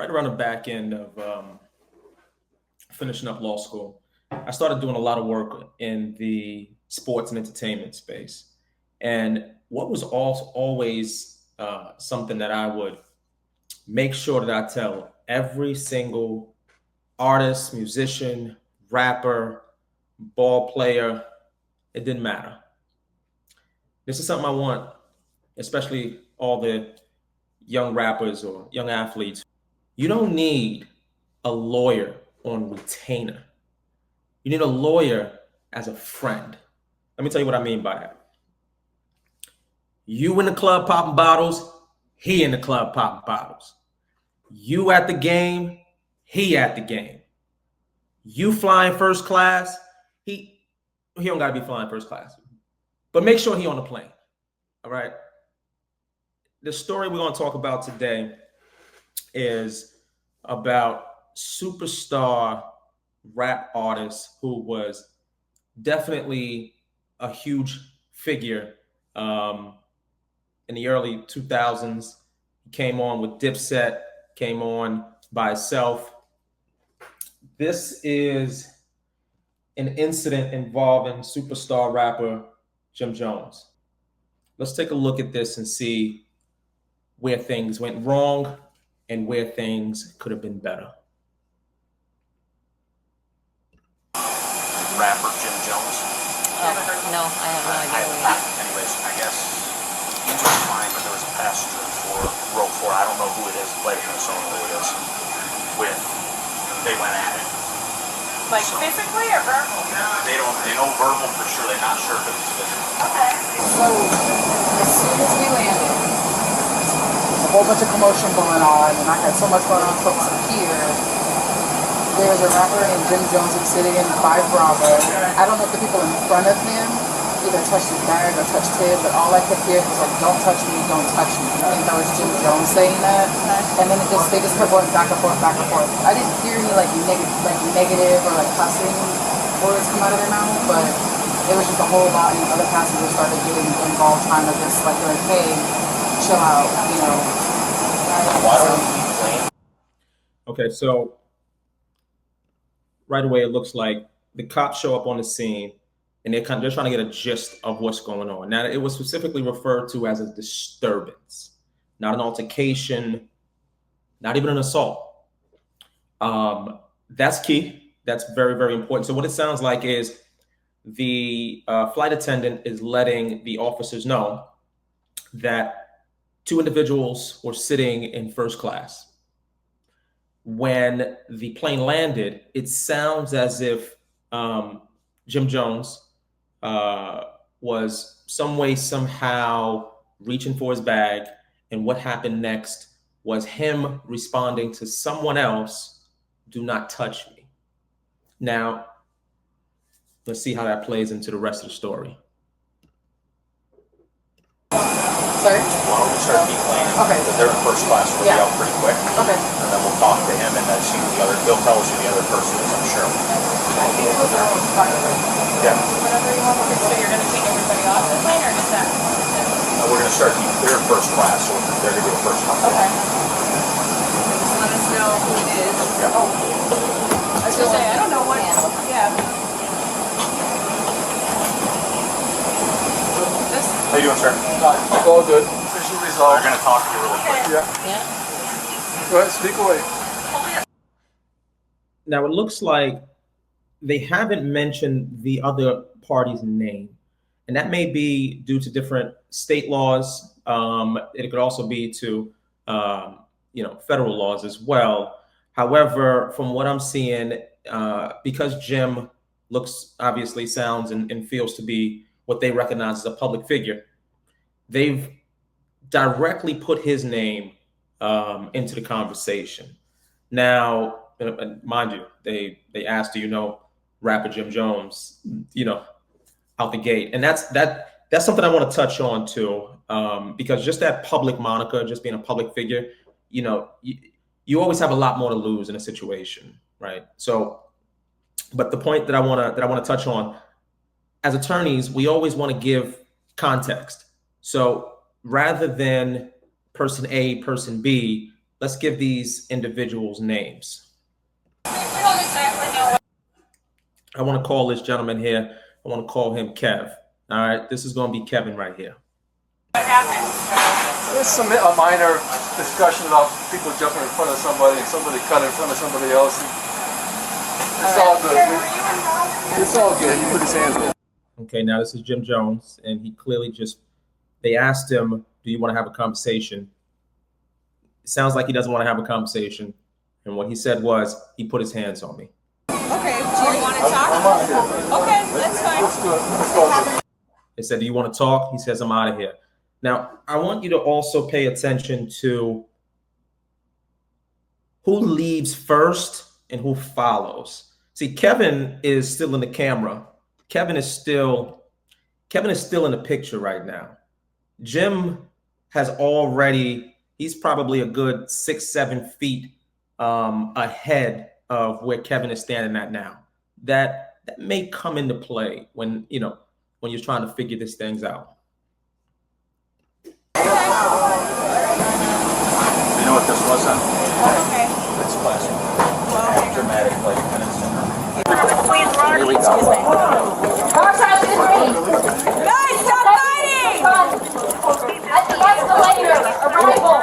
right around the back end of finishing up law school, I started doing a lot of work in the sports and entertainment space. And what was always something that I would make sure that I tell every single artist, musician, rapper, ball player, it didn't matter. This is something I want, especially all the young rappers or young athletes. You don't need a lawyer on retainer. You need a lawyer as a friend. Let me tell you what I mean by that. You in the club popping bottles, he in the club popping bottles. You at the game, he at the game. You flying first class, he don't gotta be flying first class. But make sure he on the plane. All right. The story we're going to talk about today is about superstar rap artist who was definitely a huge figure in the early 2000s. He came on with Dipset, came on by himself. This is an incident involving superstar rapper Jim Jones. Let's take a look at this and see where things went wrong and where things could have been better. Rapper Jim Jones? No, I have no idea. Anyways, I guess he was fine, but there was a passenger for row 4. I don't know who it is. The lady's gonna know who it is. They went at it. Like physically or verbal? They know verbal for sure. They're not sure if it was physical. Okay. So as soon as we landed, a whole bunch of commotion going on, and I had so much going on from here. There was a rapper named Jim Jones who was sitting in 5 Bravo. I don't know if the people in front of him either touched his bag or touched him, but all I kept hearing was like, "Don't touch me, don't touch me." I think that was Jim Jones saying that, and then they just kept going back and forth, back and forth. I didn't hear any negative or like cussing words come out of their mouth, but it was just a whole lot, and other passengers started getting involved, trying to just like, "Hey, chill out," you know. Okay, so right away it looks like the cops show up on the scene and they're trying to get a gist of what's going on. Now, it was specifically referred to as a disturbance, not an altercation, not even an assault. That's key. That's very, very important. So what it sounds like is the flight attendant is letting the officers know that 2 individuals were sitting in first class. When the plane landed, it sounds as if Jim Jones was some way, somehow reaching for his bag. And what happened next was him responding to someone else, "Do not touch me." Now, let's see how that plays into the rest of the story. Sorry? Why don't we start deplaning? Okay. Because they're in first class. We'll be out pretty quick. Okay. And then we'll talk to him and then see who the other, he'll tell us who the other person is, I'm sure. Yeah. Whatever you want. So you're going to take everybody off the plane or just that? We're going to start, they're in first class, so they're going to be the first class. Okay. Just let us know who it is. Yeah. Oh. I was going to say, I don't know what. Yeah. How you doing, sir? All good. Issue We're resolved. going to talk to you really quick. Yeah. Go ahead, speak away. Now, it looks like they haven't mentioned the other party's name, and that may be due to different state laws. It could also be to, federal laws as well. However, from what I'm seeing, because Jim looks, obviously sounds and feels to be what they recognize as a public figure, they've directly put his name into the conversation. Now, mind you, they asked, "Do you know rapper Jim Jones?" Out the gate, and that's something I want to touch on too, because just that public moniker, just being a public figure, you always have a lot more to lose in a situation, right? So, but the point that I want to touch on, as attorneys, we always want to give context. So rather than person A, person B, let's give these individuals names. I want to call this gentleman here. I want to call him Kev. All right, this is going to be Kevin right here. What happened? There's a minor discussion about people jumping in front of somebody and somebody cut in front of somebody else. It's all good. It's all good. He put his hands up. Okay, now this is Jim Jones, and he clearly they asked him, do you want to have a conversation? It sounds like he doesn't want to have a conversation. And what he said was, he put his hands on me. Okay, do you want to talk? Okay, that's fine. It's good. It's all good. They said, do you want to talk? He says, I'm out of here. Now, I want you to also pay attention to who leaves first and who follows. See, Kevin is still in the camera. Kevin is still in the picture right now. Jim has already, he's probably a good 6-7 feet ahead of where Kevin is standing at now. That may come into play when you're trying to figure these things out. You know what this was, huh? Okay. It's classic. Dramatic, like minutes. Here we go. Guys, stop fighting! That's the escalator. Arrival.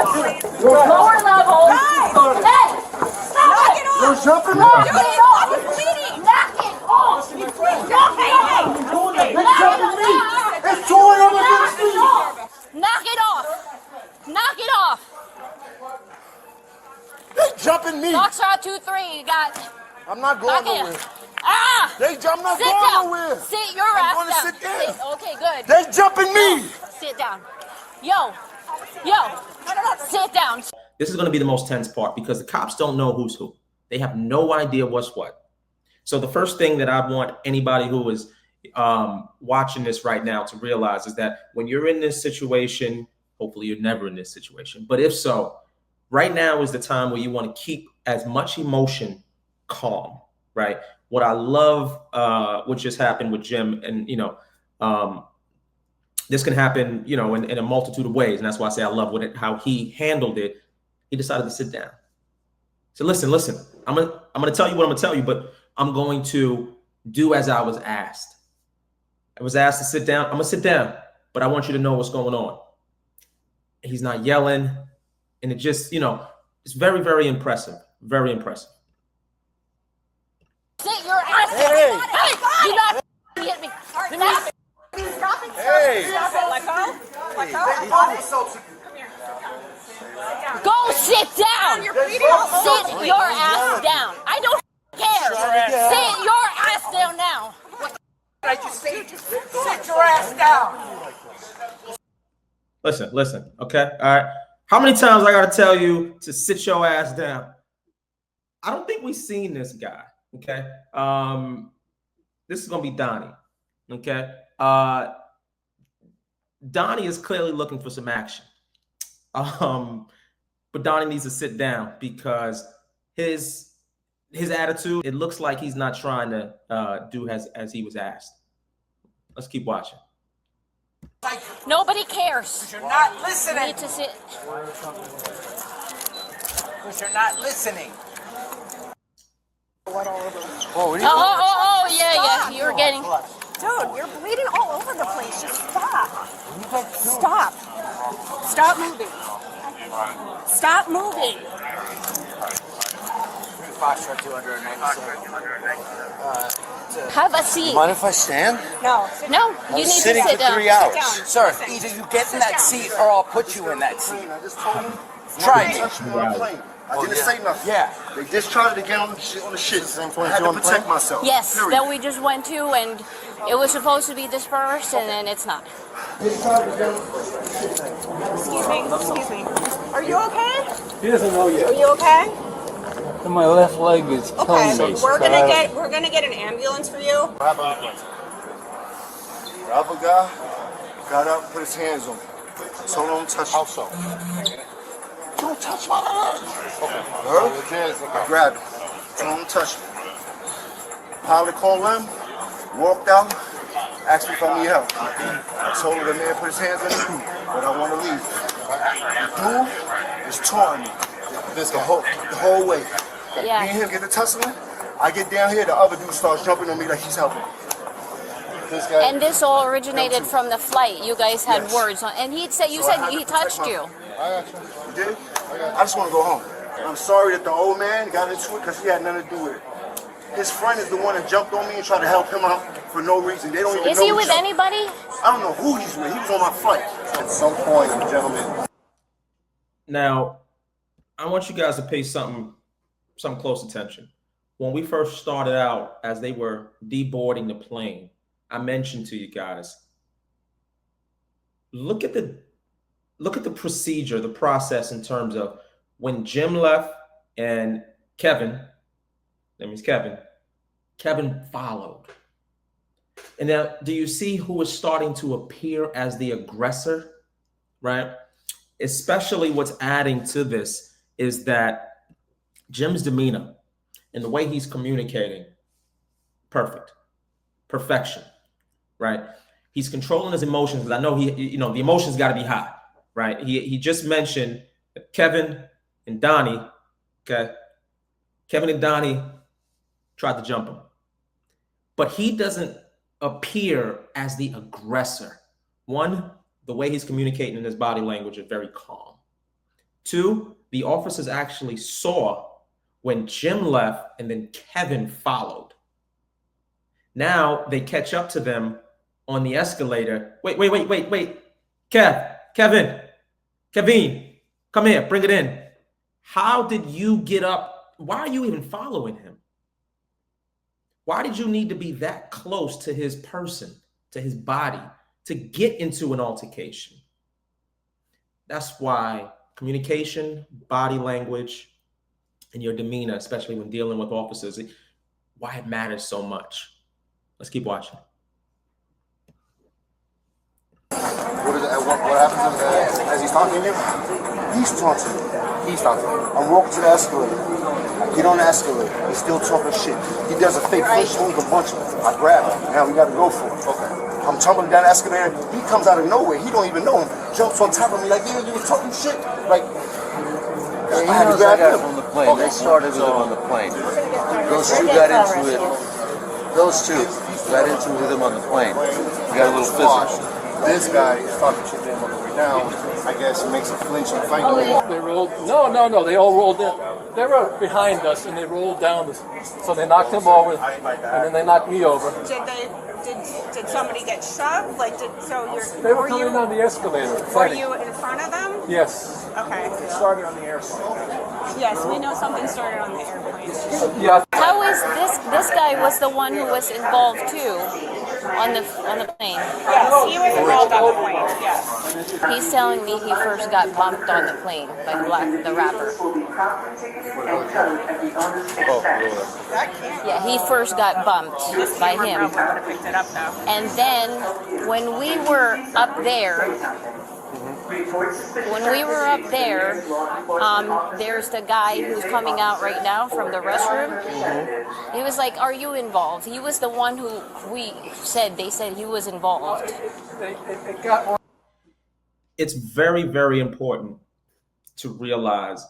Lower level. Guys! Hey! Knock it off! You're jumping Dude, off! it's bleeding! Knock it off! It's torn up against me! Knock it off! Knock it off! They jumping me. Boxer out 2-3. You got. I'm not going nowhere. Ah! I'm not Sit going down. nowhere. Sit your I'm ass gonna down. sit down. Okay, good. They jumping me. Sit down. Yo. Sit down. This is going to be the most tense part because the cops don't know who's who. They have no idea what's what. So the first thing that I want anybody who is watching this right now to realize is that when you're in this situation, hopefully you're never in this situation, but if so, right now is the time where you want to keep as much emotion calm, right? What I love, what just happened with Jim, and this can happen, in a multitude of ways, and that's why I say I love how he handled it. He decided to sit down. So listen, I'm gonna tell you what I'm gonna tell you, but I'm going to do as I was asked. I was asked to sit down. I'm gonna sit down, but I want you to know what's going on. He's not yelling, and it just, it's very, very impressive. Very impressive. Sit your ass down. Hey! Do not hit me. Do not. Stop it. Hey. Stop it. Let go. Let go. Go sit down. You're bleeding. Sit your ass down. I don't care. Sit your ass down now. I just say, sit your ass down. Listen, okay? All right. How many times I gotta tell you to sit your ass down? I don't think we've seen this guy, okay? This is gonna be Donnie, okay? Donnie is clearly looking for some action. But Donnie needs to sit down because his attitude, it looks like he's not trying to do as he was asked. Let's keep watching. Nobody cares. You're not You listening. need to sit. Because you're not listening. Oh, yeah. You're getting. Dude, you're bleeding all over the place. Just stop. Stop. Stop moving. Stop moving. Foxtrot 297. Have a seat. Mind if I stand? No. No, you need to Sitting sit for down. 3 hours. Sit down. Sir, either you get in that seat or I'll put you in that seat. Try it. Touch me on a plane. I didn't say nothing. Yeah. They just tried to get on the shit. I had to protect myself. Yes, Period. that we just went to, and it was supposed to be dispersed, and then it's not. Excuse me. Are you okay? He doesn't know Are yet. you okay? And my left leg is Okay. killing me. We're gonna get an ambulance for you. The other guy got up, put his hands on me. So don't touch me. Also. Don't touch my arm. Okay. I grabbed him. So don't touch me. Pilot called him, walked out, asked me if I need help. I told him the man put his hands on me, but I want to leave. The dude is taunting me. this the whole way. Yeah. Me and him get to tussling. I get down here, the other dude starts jumping on me like he's helping. This guy. And this all originated from the flight. You guys had Yes. words on, and you said he touched you. I got you. You did? I just want to go home. I'm sorry that the old man got into it because he had nothing to do with it. His friend is the one that jumped on me and tried to help him out for no reason. They don't even know. Is he with anybody? I don't know who he's with. He was on my flight. At some point, gentlemen. Now, I want you guys to pay some close attention. When we first started out, as they were deboarding the plane, I mentioned to you guys, look at the procedure, the process in terms of when Jim left and Kevin followed. And now, do you see who is starting to appear as the aggressor, right? Especially what's adding to this is that Jim's demeanor and the way he's communicating, perfection, right? He's controlling his emotions. I know the emotions got to be high, right? He just mentioned that Kevin and Donnie tried to jump him, but he doesn't appear as the aggressor. One, the way he's communicating in his body language is very calm. Two, the officers actually saw when Jim left and then Kevin followed. Now they catch up to them on the escalator. Wait. Kevin, come here, bring it in. How did you get up? Why are you even following him? Why did you need to be that close to his person, to his body, to get into an altercation? That's why communication, body language, and your demeanor, especially when dealing with officers, why it matters so much. Let's keep watching. What happens as he's talking to him? He's talking to me. I'm walking to the escalator. I get on the escalator. He's still talking shit. He does a fake flinch move, a bunch of it. I grab him. Now we got to go for it. Okay. I'm tumbling down the escalator. He comes out of nowhere. He don't even know him. Jumps on top of me like, yeah, you was talking shit. Like, he knows I got him on the plane. Okay. They started with him on the plane. Those two got into it. Those two got into it with him on the plane. We got a little physical. This guy is talking shit to him on the way down. I guess he makes a flinch and fight. They rolled. No. They all rolled in. They were behind us and they rolled down. So they knocked him over and then they knocked me over. Did somebody get shoved? They were coming down the escalator. Were you in front of them? Yes. Okay. It started on the airplane. Yes, we know something started on the airplane. Yeah. How is this guy was the one who was involved too on the plane? Yes, he was involved on the plane. Yes. He's telling me he first got bumped on the plane by the rapper. Yeah, he first got bumped by him. And then when we were up there, there's the guy who's coming out right now from the restroom. He was like, "Are you involved?" He was the one who they said he was involved. It's very, very important to realize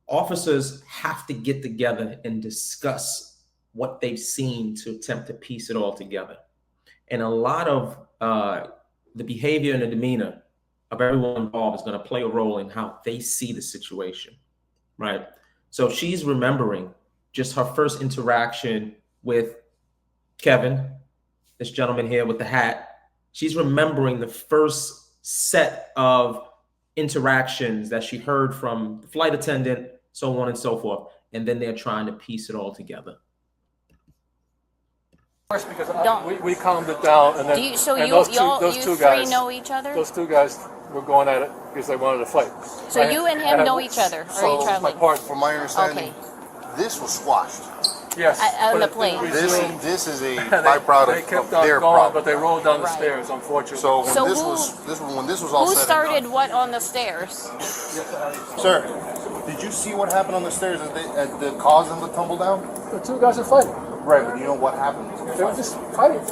officers have to get together and discuss what they've seen to attempt to piece it all together. And a lot of the behavior and the demeanor of everyone involved is going to play a role in how they see the situation, right? So she's remembering just her first interaction with Kevin, this gentleman here with the hat. She's remembering the first set of interactions that she heard from the flight attendant, so on and so forth. And then they're trying to piece it all together. Because we calmed it down, and then those two guys know each other. Those two guys were going at it because they wanted to fight. So you and him know each other. Or are you traveling? From my understanding, this was squashed. Yes, on the plane. This is a byproduct of their problem. But they rolled down the stairs, unfortunately. So when this was all who said started and done, what on the stairs? Sir, did you see what happened on the stairs at the cause of the tumble down? The two guys are fighting. Right, but you know what happened? They were just fighting.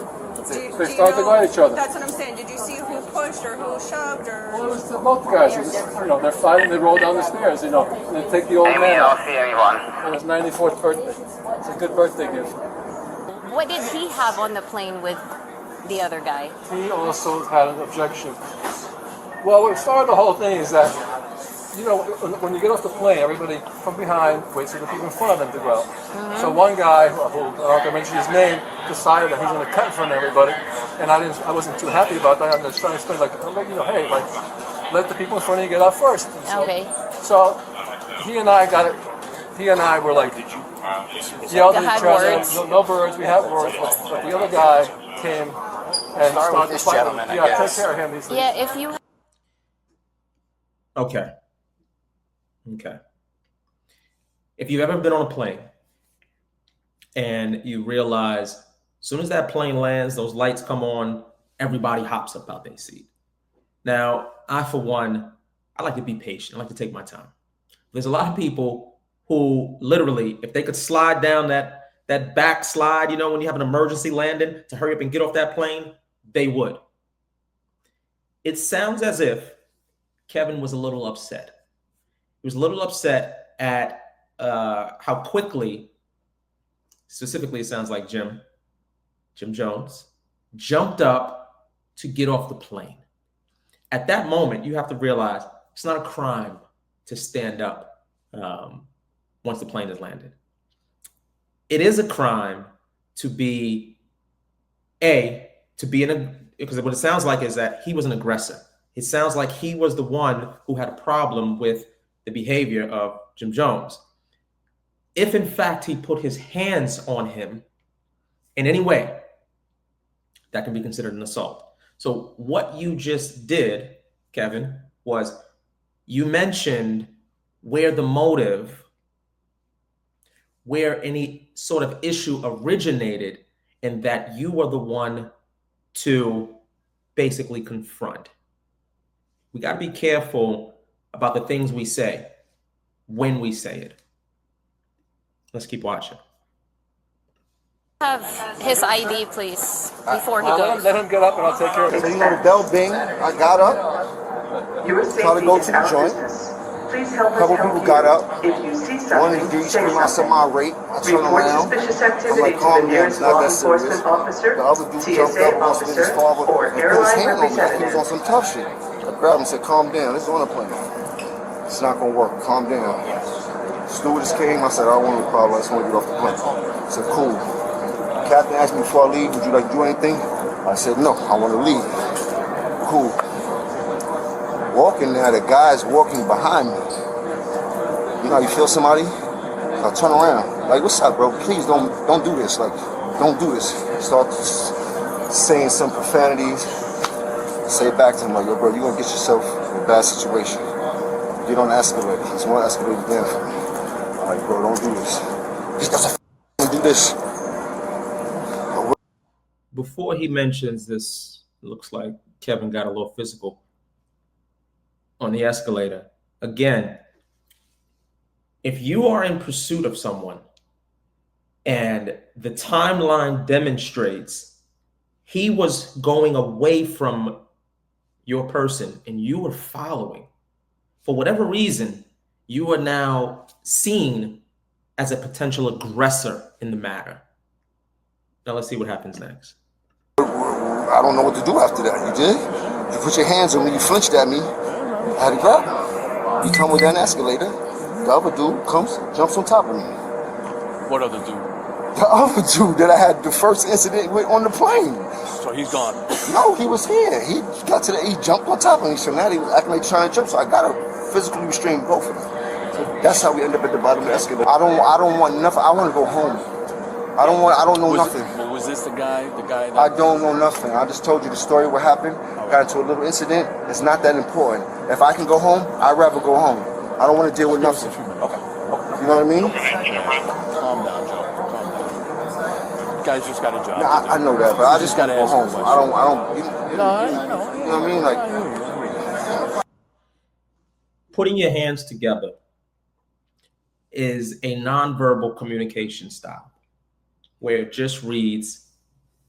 They started to go at each other. That's what I'm saying. Did you see who pushed or who shoved or? Well, it was both guys. It was, they're fighting. They roll down the stairs. And they take the old man. I don't see anyone. On his 94th birthday. It's a good birthday gift. What did he have on the plane with the other guy? He also had an objection. Well, what started the whole thing is that, when you get off the plane, everybody from behind waits for the people in front of them to go out. Mm-hmm. So one guy, who I don't have to mention his name, decided that he's going to cut in front of everybody, and I wasn't too happy about that. I was trying to explain, hey, let the people in front of you get out first. So he and I got it. He and I were yelled at each other. No words. We had words, but the other guy came and started this fighting. gentleman, Yeah, take care of him. If you. Okay. If you've ever been on a plane and you realize as soon as that plane lands, those lights come on, everybody hops up out their seat. Now, I, for one, I like to be patient. I like to take my time. There's a lot of people who literally, if they could slide down that back slide, when you have an emergency landing, to hurry up and get off that plane, they would. It sounds as if Kevin was a little upset. He was a little upset at how quickly, specifically, it sounds like Jim Jones, jumped up to get off the plane. At that moment, you have to realize it's not a crime to stand up once the plane has landed. It is a crime to be because what it sounds like is that he was an aggressor. It sounds like he was the one who had a problem with the behavior of Jim Jones. If in fact he put his hands on him in any way, that can be considered an assault. So what you just did, Kevin, was you mentioned where any sort of issue originated, and that you were the one to basically confront. We got to be careful about the things we say when we say it. Let's keep watching. Have his ID, please, before he goes. Let him get up and I'll take care of it. So the bell bing, I got up, tried to go to the joint. A couple people got up. One of these came out some irate. I turned around. I'm like, calm down, it's not that serious. The other dude jumped up, must have been his father, and put his hand on me like he was on some tough shit. I grabbed him and said, calm down, this is on a plane. It's not gonna work, calm down. Stewardess came, I said, I don't want no problem, I just want to get off the plane. I said, cool. The captain asked me before I leave, would you like to do anything? I said, no, I want to leave. Cool. Walking now, the guy's walking behind me. You know how you feel somebody? I turn around, like, what's up, bro? Please don't do this. Like, don't do this. Start saying some profanities. Say it back to him, like, yo, bro, you're gonna get yourself in a bad situation. Get on the escalator. He's one escalator down for me. I'm like, bro, don't do this. He doesn't do this. Before he mentions this, it looks like Kevin got a little physical on the escalator. Again, if you are in pursuit of someone and the timeline demonstrates he was going away from your person and you were following, for whatever reason, you are now seen as a potential aggressor in the matter. Now let's see what happens next. I don't know what to do after that. You did? You put your hands on me, you flinched at me. I had to grab him. You come with that escalator. The other dude comes, jumps on top of me. What other dude? The other dude that I had the first incident with on the plane. So he's gone. No, he was here. He jumped on top of me. So now he was acting like trying to jump. So I got to physically restrain both of them. So that's how we end up at the bottom of the escalator. I don't want nothing. I want to go home. I don't know nothing. Was this the guy I don't know nothing. I just told you the story, what happened. Got into a little incident. It's not that important. If I can go home, I'd rather go home. I don't want to deal with nothing. Okay. You know what I mean? Calm down, Joe. Calm down. Guys just got a job. Nah, I know that, but I just got to go home. I don't. No, I know. You know what I mean? Like, putting your hands together is a nonverbal communication style where it just reads,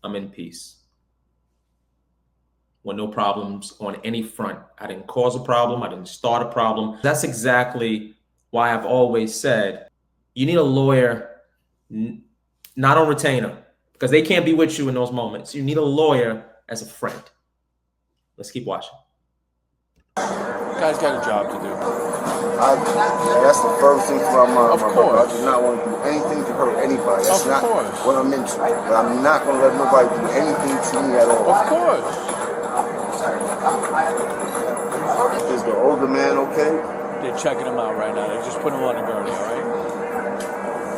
I'm in peace. want no problems on any front. I didn't cause a problem. I didn't start a problem. That's exactly why I've always said you need a lawyer, not on retainer, because they can't be with you in those moments. You need a lawyer as a friend. Let's keep watching. Guy's got a job to do. That's the first thing from my Of course. I do not want to do anything to hurt anybody. That's Of not course. what I'm into. But I'm not going to let nobody do anything to me at all. Of course. Is the older man okay? They're checking him out right now. They just put him on a gurney, all right?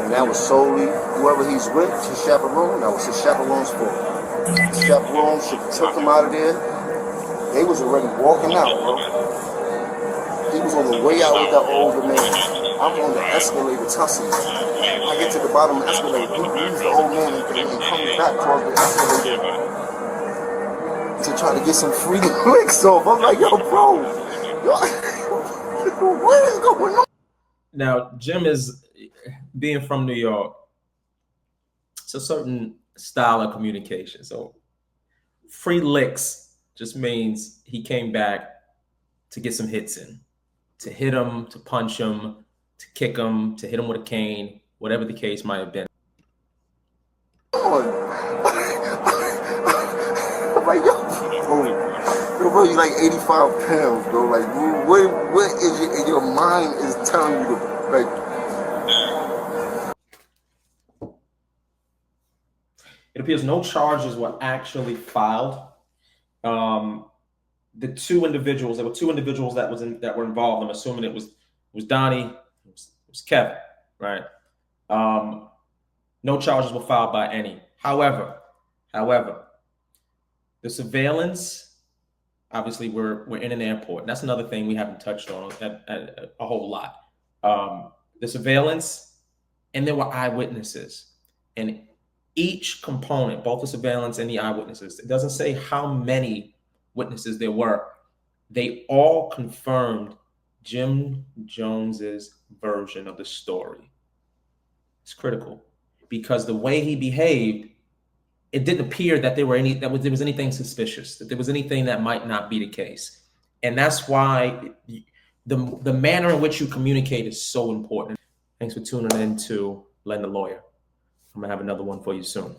And that was solely whoever he's with, his chaperone. That was his chaperone's fault. His chaperone should have took him out of there. They was already walking out, bro. He was on the way out with that older man. I'm on the escalator tussling. I get to the bottom of the escalator. He leaves the old man and comes back towards the escalator to try to get some free licks off. I'm like, yo, bro, what is going on? Now, Jim is, being from New York, it's a certain style of communication. So free licks just means he came back to get some hits in, to hit him, to punch him, to kick him, to hit him with a cane, whatever the case might have been. I'm like, yo, bro, you like 85 pounds, bro. Like, what is your mind is telling you to, like. It appears no charges were actually filed. The two individuals, there were two individuals that were involved. I'm assuming it was Donnie, it was Kevin, right? No charges were filed by any. However, the surveillance, obviously we're in an airport. And that's another thing we haven't touched on a whole lot. The surveillance, and there were eyewitnesses. And each component, both the surveillance and the eyewitnesses, it doesn't say how many witnesses there were. They all confirmed Jim Jones's version of the story. It's critical because the way he behaved, it didn't appear that there was anything suspicious, that there was anything that might not be the case. And that's why the manner in which you communicate is so important. Thanks for tuning in to Len the Lawyer. I'm gonna have another one for you soon.